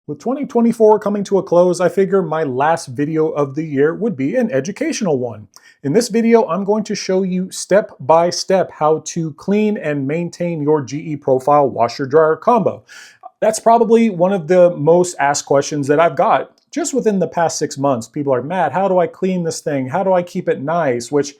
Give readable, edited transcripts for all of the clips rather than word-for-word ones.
With 2024 coming to a close, I figure my last video of the year would be an educational one. In this video, I'm going to show you step by step how to clean and maintain your GE Profile washer-dryer combo. That's probably one of the most asked questions that I've got just within the past 6 months. People are, Matt, how do I clean this thing? How do I keep it nice? Which,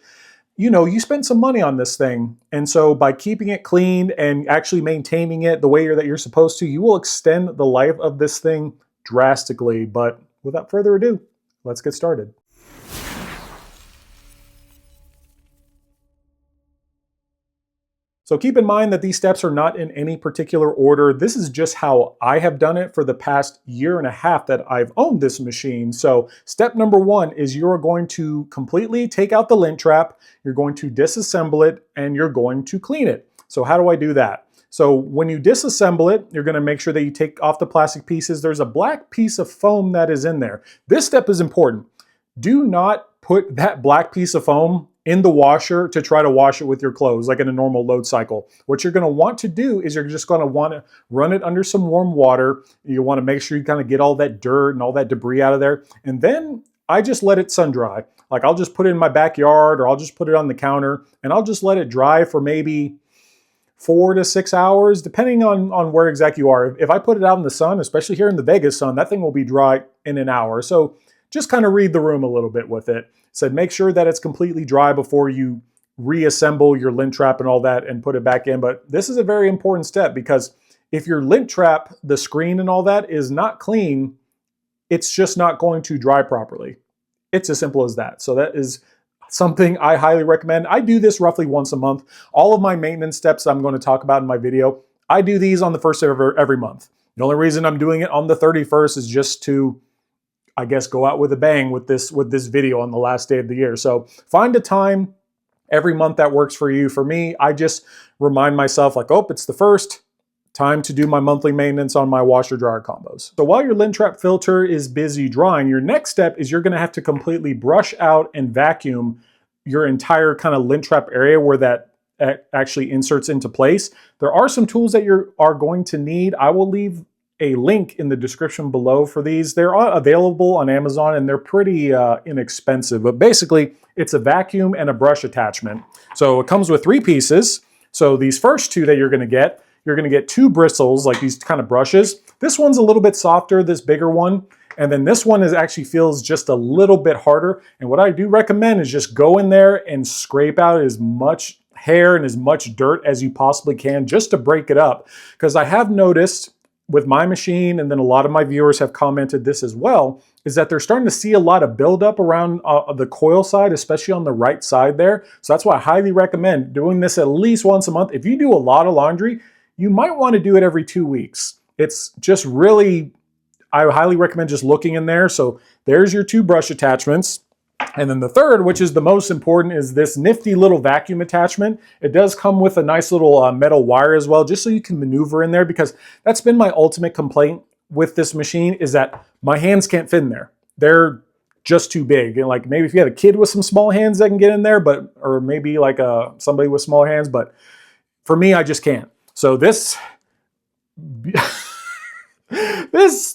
you know, you spend some money on this thing. And so by keeping it clean and actually maintaining it the way that you're supposed to, you will extend the life of this thing drastically. But without further ado, let's get started. So keep in mind that these steps are not in any particular order. This is just how I have done it for the past year and a half that I've owned this machine. So step number one is you're going to completely take out the lint trap, you're going to disassemble it, and you're going to clean it. So how do I do that? So when you disassemble it, you're going to make sure that you take off the plastic pieces. There's a black piece of foam that is in there. This step is important. Do not put that black piece of foam in the washer to try to wash it with your clothes like in a normal load cycle. What you're going to want to do is you're just going to want to run it under some warm water. You want to make sure you kind of get all that dirt and all that debris out of there. And then I just let it sun dry. Like I'll just put it in my backyard or I'll just put it on the counter and I'll just let it dry for maybe 4 to 6 hours, depending on where exactly you are. If I put it out in the sun, especially here in the Vegas sun, that thing will be dry in an hour. So just kind of read the room a little bit with it. Said make sure that it's completely dry before you reassemble your lint trap and all that and put it back in. But this is a very important step because if your lint trap, the screen and all that is not clean, it's just not going to dry properly. It's as simple as that. So that is something I highly recommend. I do this roughly once a month. All of my maintenance steps I'm going to talk about in my video, I do these on the first of every month. The only reason I'm doing it on the 31st is just to, I guess, go out with a bang with this video on the last day of the year. So find a time every month that works for you. For me, I just remind myself like, oh, it's the first, time to do my monthly maintenance on my washer dryer combos. So while your lint trap filter is busy drying, your next step is you're gonna have to completely brush out and vacuum your entire kind of lint trap area where that actually inserts into place. There are some tools that you are going to need. I will leave a link in the description below for these. They're available on Amazon and they're pretty inexpensive, but basically it's a vacuum and a brush attachment. So it comes with 3 pieces. So these first 2 that you're gonna get 2 bristles, like these kind of brushes. This one's a little bit softer, this bigger one. And then this one actually feels just a little bit harder. And what I do recommend is just go in there and scrape out as much hair and as much dirt as you possibly can just to break it up. Because I have noticed with my machine, and then a lot of my viewers have commented this as well, is that they're starting to see a lot of buildup around the coil side, especially on the right side there. So that's why I highly recommend doing this at least once a month. If you do a lot of laundry, you might want to do it every 2 weeks. It's just really, I highly recommend just looking in there. So there's your 2 brush attachments. And then the third, which is the most important, is this nifty little vacuum attachment. It does come with a nice little metal wire as well, just so you can maneuver in there, because that's been my ultimate complaint with this machine is that my hands can't fit in there. They're just too big. And like maybe if you have a kid with some small hands that can get in there, but or maybe like somebody with small hands, but for me, I just can't. So this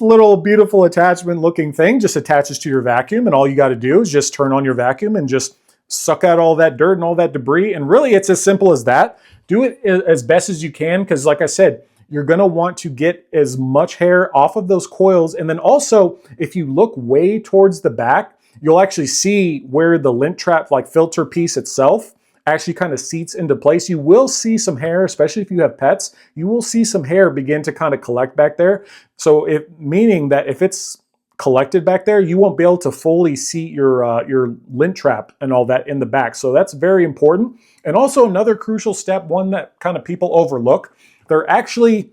little beautiful attachment looking thing just attaches to your vacuum, and all you got to do is just turn on your vacuum and just suck out all that dirt and all that debris. And really it's as simple as that. Do it as best as you can, because like I said, you're going to want to get as much hair off of those coils. And then also, if you look way towards the back, you'll actually see where the lint trap like filter piece itself actually kind of seats into place. You will see some hair, especially if you have pets, you will see some hair begin to kind of collect back there. So meaning that if it's collected back there, you won't be able to fully seat your lint trap and all that in the back. So that's very important. And also another crucial step, one that kind of people overlook, there actually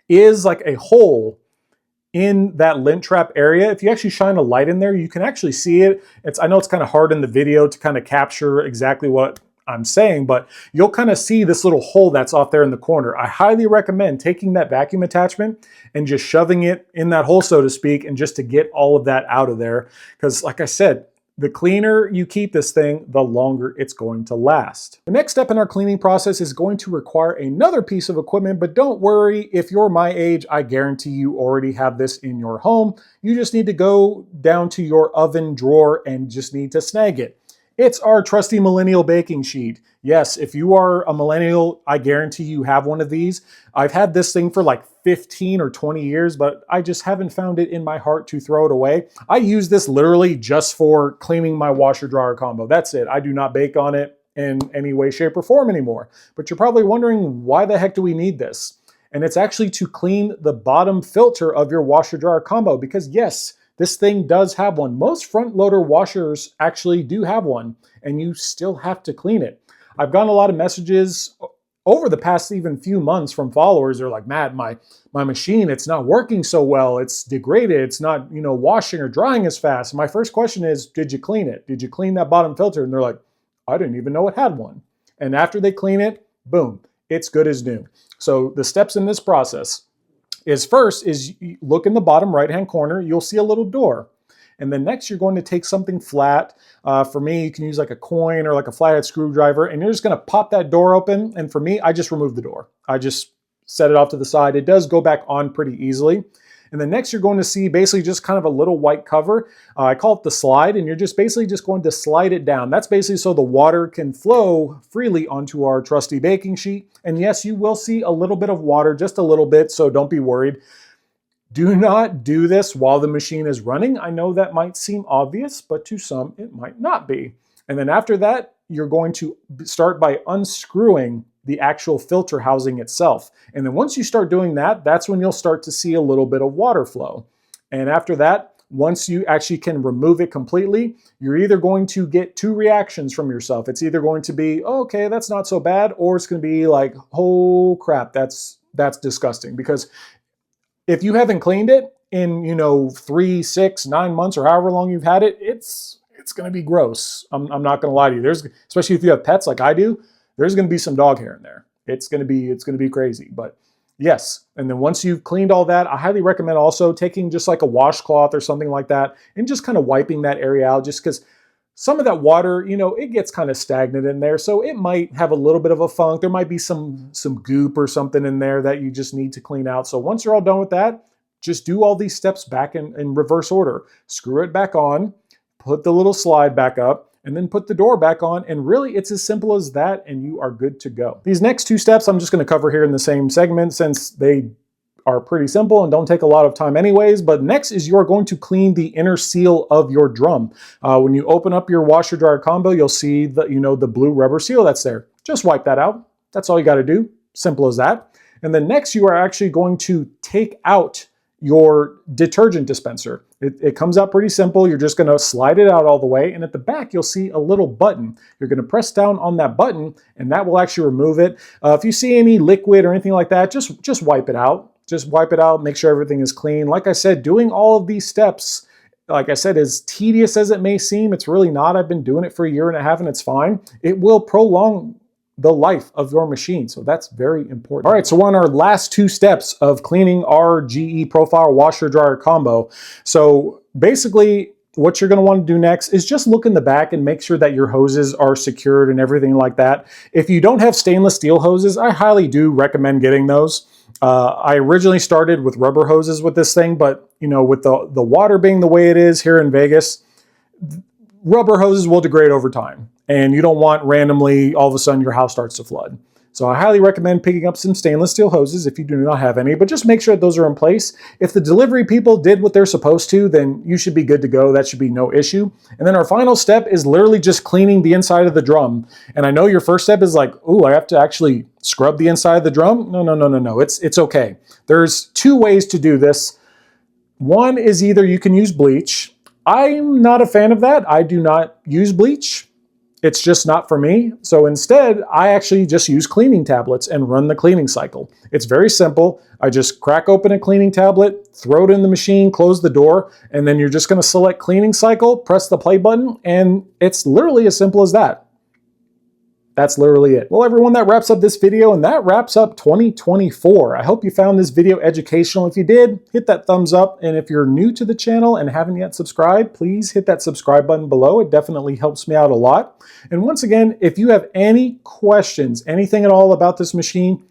is like a hole in that lint trap area. If you actually shine a light in there, you can actually see it. I know it's kind of hard in the video to kind of capture exactly what I'm saying, but you'll kind of see this little hole that's off there in the corner. I highly recommend taking that vacuum attachment and just shoving it in that hole, so to speak, and just to get all of that out of there. Because like I said, The cleaner you keep this thing, the longer it's going to last. The next step in our cleaning process is going to require another piece of equipment, but don't worry, if you're my age, I guarantee you already have this in your home. You just need to go down to your oven drawer and just need to snag it. It's our trusty millennial baking sheet. Yes, if you are a millennial, I guarantee you have one of these. I've had this thing for like 15 or 20 years, but I just haven't found it in my heart to throw it away. I use this literally just for cleaning my washer dryer combo. That's it. I do not bake on it in any way, shape, or form anymore. But you're probably wondering, why the heck do we need this? And it's actually to clean the bottom filter of your washer dryer combo, because yes, this thing does have one. Most front loader washers actually do have one, and you still have to clean it. I've gotten a lot of messages over the past even few months from followers. They're like, Matt, my machine, it's not working so well. It's degraded. It's not, washing or drying as fast. And my first question is, did you clean it? Did you clean that bottom filter? And they're like, I didn't even know it had one. And after they clean it, boom, it's good as new. So the steps in this process is first is look in the bottom right-hand corner, you'll see a little door. And then next you're going to take something flat. For me, you can use like a coin or like a flathead screwdriver, and you're just gonna pop that door open. And for me, I just remove the door. I just set it off to the side. It does go back on pretty easily. And then next you're going to see basically just kind of a little white cover. I call it the slide, and you're just basically just going to slide it down. That's basically so the water can flow freely onto our trusty baking sheet. And yes, you will see a little bit of water, just a little bit, so don't be worried. Do not do this while the machine is running. I know that might seem obvious, but to some it might not be. And then after that, you're going to start by unscrewing the actual filter housing itself. And then once you start doing that, that's when you'll start to see a little bit of water flow. And after that, once you actually can remove it completely, you're either going to get two reactions from yourself. It's either going to be, oh, okay, that's not so bad, or it's going to be like, oh crap, that's disgusting. Because if you haven't cleaned it in, 3, 6, 9 months, or however long you've had it, it's going to be gross. I'm not going to lie to you. Especially if you have pets like I do, there's going to be some dog hair in there. It's going to be crazy. But yes, and then once you've cleaned all that, I highly recommend also taking just like a washcloth or something like that and just kind of wiping that area out, just because some of that water, it gets kind of stagnant in there. So it might have a little bit of a funk. There might be some goop or something in there that you just need to clean out. So once you're all done with that, just do all these steps back in reverse order. Screw it back on, put the little slide back up, and then put the door back on. And really, it's as simple as that, and you are good to go. These next two steps I'm just going to cover here in the same segment, since they are pretty simple and don't take a lot of time anyways. But next is you're going to clean the inner seal of your drum. When you open up your washer dryer combo, you'll see the blue rubber seal that's there. Just wipe that out. That's all you got to do. Simple as that. And then next you are actually going to take out your detergent dispenser. It comes out pretty simple. You're just going to slide it out all the way, and at the back you'll see a little button. You're going to press down on that button, and that will actually remove it. If you see any liquid or anything like that, just wipe it out. Just wipe it out, make sure everything is clean. Like I said, doing all of these steps, like I said, as tedious as it may seem, it's really not. I've been doing it for a year and a half and it's fine. It will prolong the life of your machine. So that's very important. All right, so we're on our last two steps of cleaning our GE Profile washer dryer combo. So basically what you're going to want to do next is just look in the back and make sure that your hoses are secured and everything like that. If you don't have stainless steel hoses, I highly do recommend getting those. I originally started with rubber hoses with this thing, but with the water being the way it is here in Vegas, rubber hoses will degrade over time, and you don't want randomly all of a sudden your house starts to flood. So I highly recommend picking up some stainless steel hoses if you do not have any, but just make sure that those are in place. If the delivery people did what they're supposed to, then you should be good to go. That should be no issue. And then our final step is literally just cleaning the inside of the drum. And I know your first step is like, oh, I have to actually scrub the inside of the drum. No. It's okay. There's two ways to do this. One is either you can use bleach. I'm not a fan of that. I do not use bleach. It's just not for me. So instead, I actually just use cleaning tablets and run the cleaning cycle. It's very simple. I just crack open a cleaning tablet, throw it in the machine, close the door, and then you're just going to select cleaning cycle, press the play button, and it's literally as simple as that. That's literally it. Well, everyone, that wraps up this video, and that wraps up 2024. I hope you found this video educational. If you did, hit that thumbs up. And if you're new to the channel and haven't yet subscribed, please hit that subscribe button below. It definitely helps me out a lot. And once again, if you have any questions, anything at all about this machine,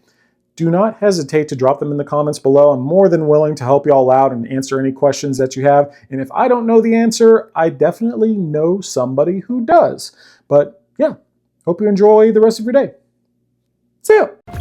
do not hesitate to drop them in the comments below. I'm more than willing to help you all out and answer any questions that you have. And if I don't know the answer, I definitely know somebody who does. But yeah, hope you enjoy the rest of your day. See ya!